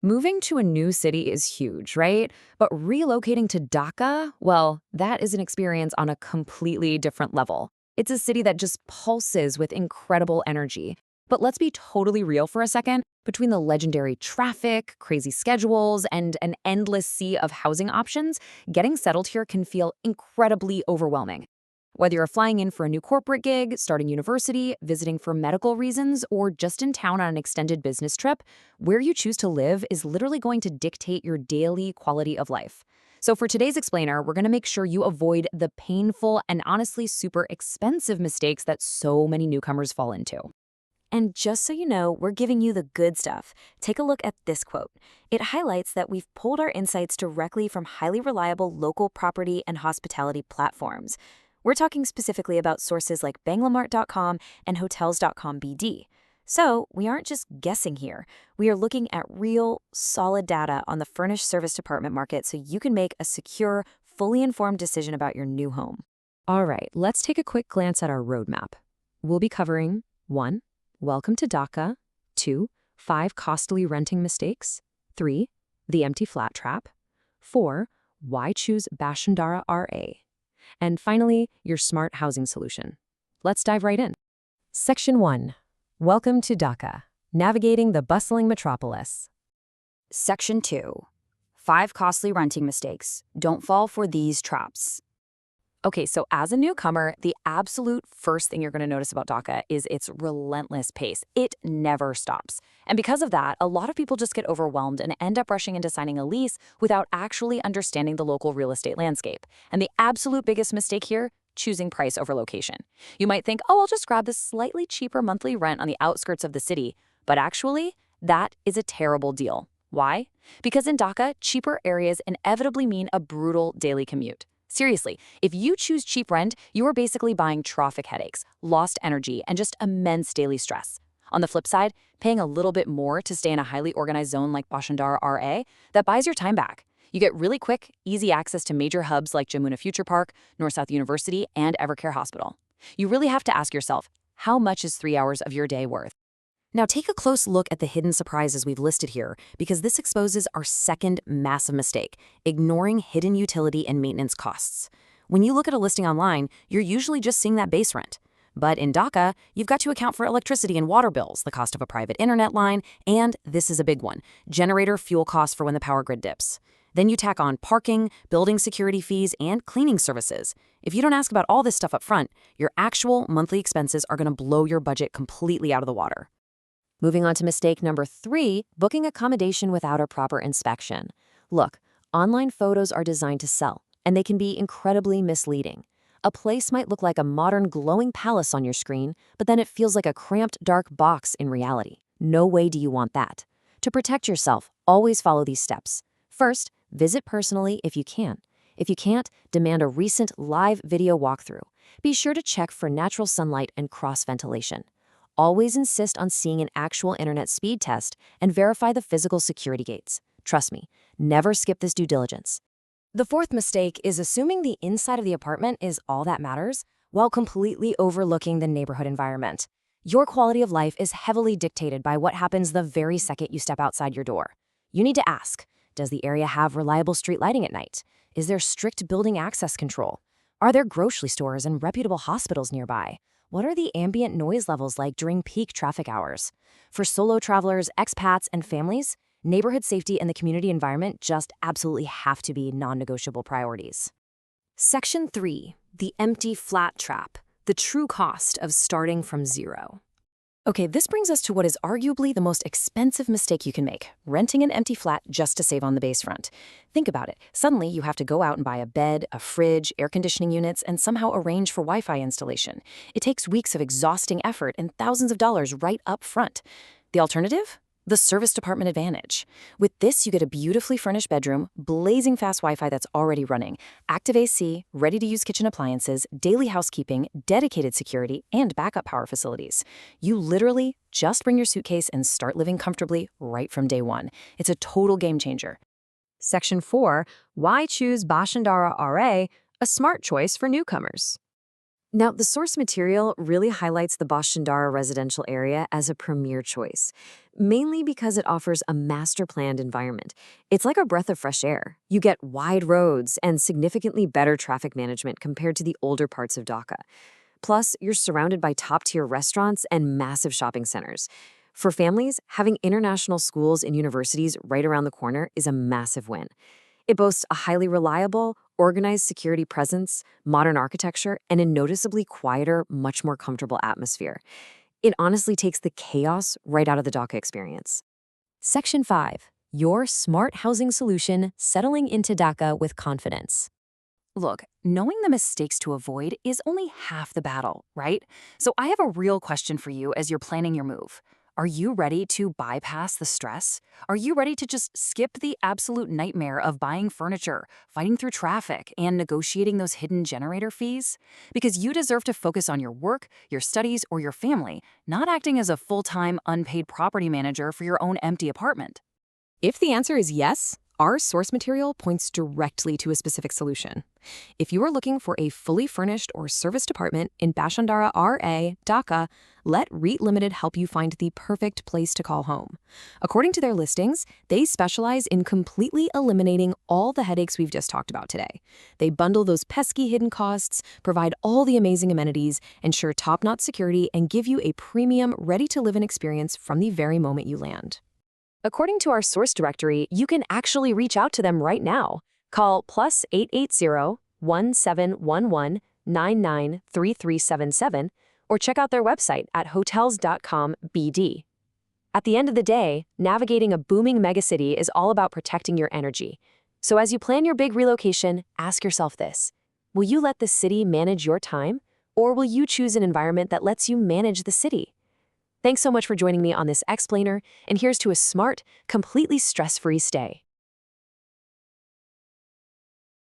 Moving to a new city is huge, right? But relocating to Dhaka, well, that is an experience on a completely different level. It's a city that just pulses with incredible energy. But let's be totally real for a second. Between the legendary traffic, crazy schedules, and an endless sea of housing options, getting settled here can feel incredibly overwhelming. Whether you're flying in for a new corporate gig, starting university, visiting for medical reasons, or just in town on an extended business trip, where you choose to live is literally going to dictate your daily quality of life. So for today's explainer, we're going to make sure you avoid the painful and honestly super expensive mistakes that so many newcomers fall into. And just so you know, we're giving you the good stuff. Take a look at this quote. It highlights that we've pulled our insights directly from highly reliable local property and hospitality platforms. We're talking specifically about sources like Banglamart.com and Hotels.com BD. So we aren't just guessing here. We are looking at real, solid data on the furnished service department market so you can make a secure, fully informed decision about your new home. All right, let's take a quick glance at our roadmap. We'll be covering 1. Welcome to Dhaka. 2. 5 costly renting mistakes. 3. The empty flat trap. 4. Why choose Bashundhara R. And finally, your smart housing solution. Let's dive right in. Section 1. Welcome to Dhaka, navigating the bustling metropolis. Section 2. 5 costly renting mistakes. Don't fall for these traps. Okay, so as a newcomer, the absolute first thing you're going to notice about Dhaka is its relentless pace. It never stops. And because of that, a lot of people just get overwhelmed and end up rushing into signing a lease without actually understanding the local real estate landscape. And the absolute biggest mistake here, choosing price over location. You might think, oh, I'll just grab this slightly cheaper monthly rent on the outskirts of the city. But actually, that is a terrible deal. Why? Because in Dhaka, cheaper areas inevitably mean a brutal daily commute. Seriously, if you choose cheap rent, you are basically buying traffic headaches, lost energy, and just immense daily stress. On the flip side, paying a little bit more to stay in a highly organized zone like Bashundhara R, that buys your time back. You get really quick, easy access to major hubs like Jamuna Future Park, North-South University, and Evercare Hospital. You really have to ask yourself, how much is 3 hours of your day worth? Now take a close look at the hidden surprises we've listed here, because this exposes our second massive mistake, ignoring hidden utility and maintenance costs. When you look at a listing online, you're usually just seeing that base rent. But in Dhaka, you've got to account for electricity and water bills, the cost of a private internet line, and, this is a big one, generator fuel costs for when the power grid dips. Then you tack on parking, building security fees, and cleaning services. If you don't ask about all this stuff up front, your actual monthly expenses are going to blow your budget completely out of the water. Moving on to mistake number 3, booking accommodation without a proper inspection. Look, online photos are designed to sell, and they can be incredibly misleading. A place might look like a modern glowing palace on your screen, but then it feels like a cramped dark box in reality. No way do you want that. To protect yourself, always follow these steps. First, visit personally if you can. If you can't, demand a recent live video walkthrough. Be sure to check for natural sunlight and cross-ventilation. Always insist on seeing an actual internet speed test and verify the physical security gates. Trust me, never skip this due diligence. The 4th mistake is assuming the inside of the apartment is all that matters while completely overlooking the neighborhood environment. Your quality of life is heavily dictated by what happens the very second you step outside your door. You need to ask, does the area have reliable street lighting at night? Is there strict building access control? Are there grocery stores and reputable hospitals nearby? What are the ambient noise levels like during peak traffic hours? For solo travelers, expats, and families, neighborhood safety and the community environment just absolutely have to be non-negotiable priorities. Section 3. The empty flat trap. The true cost of starting from zero. Okay, this brings us to what is arguably the most expensive mistake you can make, renting an empty flat just to save on the base rent. Think about it. Suddenly, you have to go out and buy a bed, a fridge, air conditioning units, and somehow arrange for Wi-Fi installation. It takes weeks of exhausting effort and thousands of dollars right up front. The alternative? The service department advantage. With this, you get a beautifully furnished bedroom, blazing fast Wi-Fi that's already running, active AC, ready-to-use kitchen appliances, daily housekeeping, dedicated security, and backup power facilities. You literally just bring your suitcase and start living comfortably right from day one. It's a total game changer. Section 4. Why choose Bashundhara R, a smart choice for newcomers? Now, the source material really highlights the Bashundhara Residential Area as a premier choice, mainly because it offers a master-planned environment. It's like a breath of fresh air. You get wide roads and significantly better traffic management compared to the older parts of Dhaka. Plus, you're surrounded by top-tier restaurants and massive shopping centers. For families, having international schools and universities right around the corner is a massive win. It boasts a highly reliable, organized security presence, modern architecture, and a noticeably quieter, much more comfortable atmosphere. It honestly takes the chaos right out of the Dhaka experience. Section 5. Your smart housing solution, settling into Dhaka with confidence. Look, knowing the mistakes to avoid is only half the battle, right? So I have a real question for you as you're planning your move. Are you ready to bypass the stress? Are you ready to just skip the absolute nightmare of buying furniture, fighting through traffic, and negotiating those hidden generator fees? Because you deserve to focus on your work, your studies, or your family, not acting as a full-time, unpaid property manager for your own empty apartment. If the answer is yes, our source material points directly to a specific solution. If you are looking for a fully furnished or serviced apartment in Bashundhara R, Dhaka, let REIT Limited help you find the perfect place to call home. According to their listings, they specialize in completely eliminating all the headaches we've just talked about today. They bundle those pesky hidden costs, provide all the amazing amenities, ensure top-notch security, and give you a premium, ready-to-live-in experience from the very moment you land. According to our source directory, you can actually reach out to them right now. Call +880-1711-993377 or check out their website at hotels.com/BD. At the end of the day, navigating a booming megacity is all about protecting your energy. So as you plan your big relocation, ask yourself this: will you let the city manage your time, or will you choose an environment that lets you manage the city? Thanks so much for joining me on this explainer, and here's to a smart, completely stress-free stay.